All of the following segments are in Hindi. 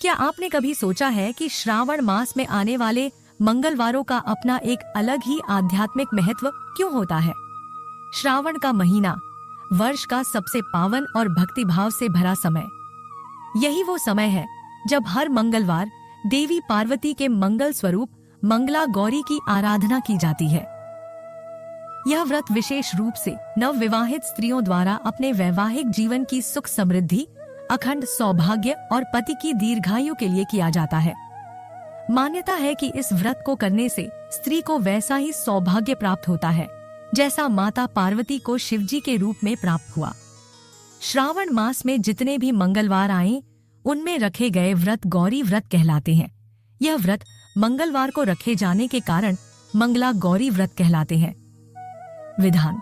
क्या आपने कभी सोचा है कि श्रावण मास में आने वाले मंगलवारों का अपना एक अलग ही आध्यात्मिक महत्व क्यों होता है? श्रावण का महीना वर्ष का सबसे पावन और भक्तिभाव से भरा समय। यही वो समय है जब हर मंगलवार देवी पार्वती के मंगल स्वरूप मंगला गौरी की आराधना की जाती है। यह व्रत विशेष रूप से नवविवाहित स्त्रियों द्वारा अपने वैवाहिक जीवन की सुख समृद्धि, अखंड सौभाग्य और पति की दीर्घायु के लिए किया जाता है। मान्यता है कि इस व्रत को करने से स्त्री को वैसा ही सौभाग्य प्राप्त होता है जैसा माता पार्वती को शिवजी के रूप में प्राप्त हुआ। श्रावण मास में जितने भी मंगलवार आए उनमें रखे गए व्रत गौरी व्रत कहलाते हैं। यह व्रत मंगलवार को रखे जाने के कारण मंगला गौरी व्रत कहलाते हैं। विधान: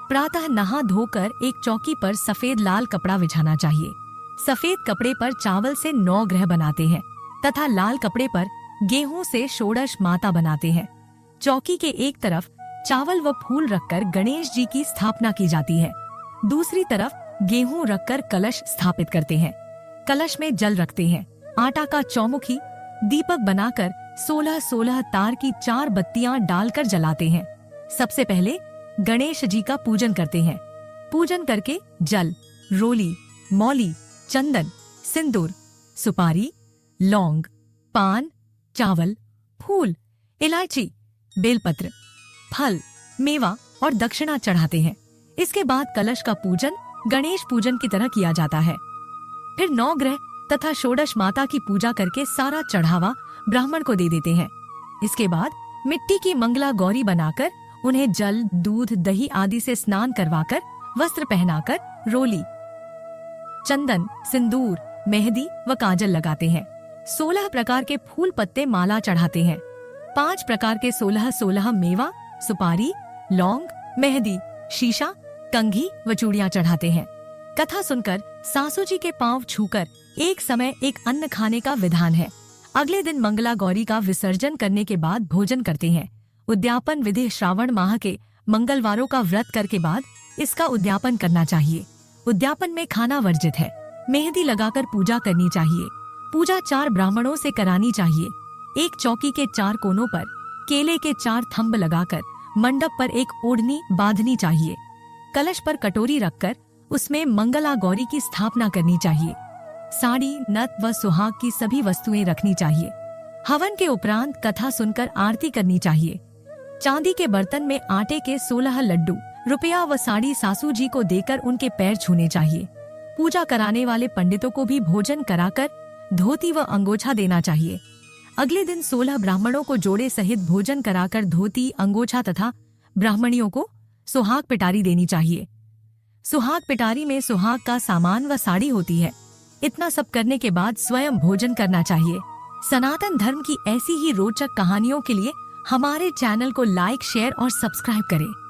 प्रातः नहा धोकर एक चौकी पर सफेद लाल कपड़ा बिछाना चाहिए। सफेद कपड़े पर चावल से 9 ग्रह बनाते हैं तथा लाल कपड़े पर गेहूं से षोडश माता बनाते हैं। चौकी के एक तरफ चावल व फूल रखकर गणेश जी की स्थापना की जाती है। दूसरी तरफ गेहूं रखकर कलश स्थापित करते हैं। कलश में जल रखते हैं। आटा का चौमुखी दीपक बनाकर 16-16 तार की 4 बत्तियां डालकर जलाते हैं। सबसे पहले गणेश जी का पूजन करते हैं। पूजन करके जल, रोली, मौली, चंदन, सिंदूर, सुपारी, लौंग, पान, चावल, फूल, इलायची, बेलपत्र, फल, मेवा और दक्षिणा चढ़ाते हैं। इसके बाद कलश का पूजन गणेश पूजन की तरह किया जाता है। फिर 9 ग्रह तथा षोडश माता की पूजा करके सारा चढ़ावा ब्राह्मण को दे देते हैं। इसके बाद मिट्टी की मंगला गौरी बनाकर उन्हें जल, दूध, दही आदि से स्नान करवाकर वस्त्र पहनाकर रोली, चंदन, सिंदूर, मेहंदी व काजल लगाते हैं। 16 प्रकार के फूल पत्ते माला चढ़ाते हैं। 5 प्रकार के 16-16 मेवा, सुपारी, लौंग, मेहंदी, शीशा, कंघी व चूड़ियां चढ़ाते हैं। कथा सुनकर सासू जी के पांव छूकर एक समय एक अन्न खाने का विधान है। अगले दिन मंगला गौरी का विसर्जन करने के बाद भोजन करते हैं। उद्यापन विधि: श्रावण माह के मंगलवारों का व्रत करके बाद इसका उद्यापन करना चाहिए। उद्यापन में खाना वर्जित है। मेहंदी लगाकर पूजा करनी चाहिए। पूजा 4 ब्राह्मणों से करानी चाहिए। एक चौकी के 4 कोनों पर केले के 4 थंब लगाकर मंडप पर एक ओढ़नी बांधनी चाहिए। कलश पर कटोरी रखकर उसमें मंगला गौरी की स्थापना करनी चाहिए। साड़ी, नथ व सुहाग की सभी वस्तुएं रखनी चाहिए। हवन के उपरांत कथा सुनकर आरती करनी चाहिए। चांदी के बर्तन में आटे के 16 लड्डू, रुपया व साड़ी सासू जी को देकर उनके पैर छूने चाहिए। पूजा कराने वाले पंडितों को भी भोजन कराकर धोती व अंगोछा देना चाहिए। अगले दिन 16 ब्राह्मणों को जोड़े सहित भोजन कराकर धोती, अंगोछा तथा ब्राह्मणियों को सुहाग पिटारी देनी चाहिए। सुहाग पिटारी में सुहाग का सामान व साड़ी होती है। इतना सब करने के बाद स्वयं भोजन करना चाहिए। सनातन धर्म की ऐसी ही रोचक कहानियों के लिए हमारे चैनल को लाइक, शेयर और सब्सक्राइब करें।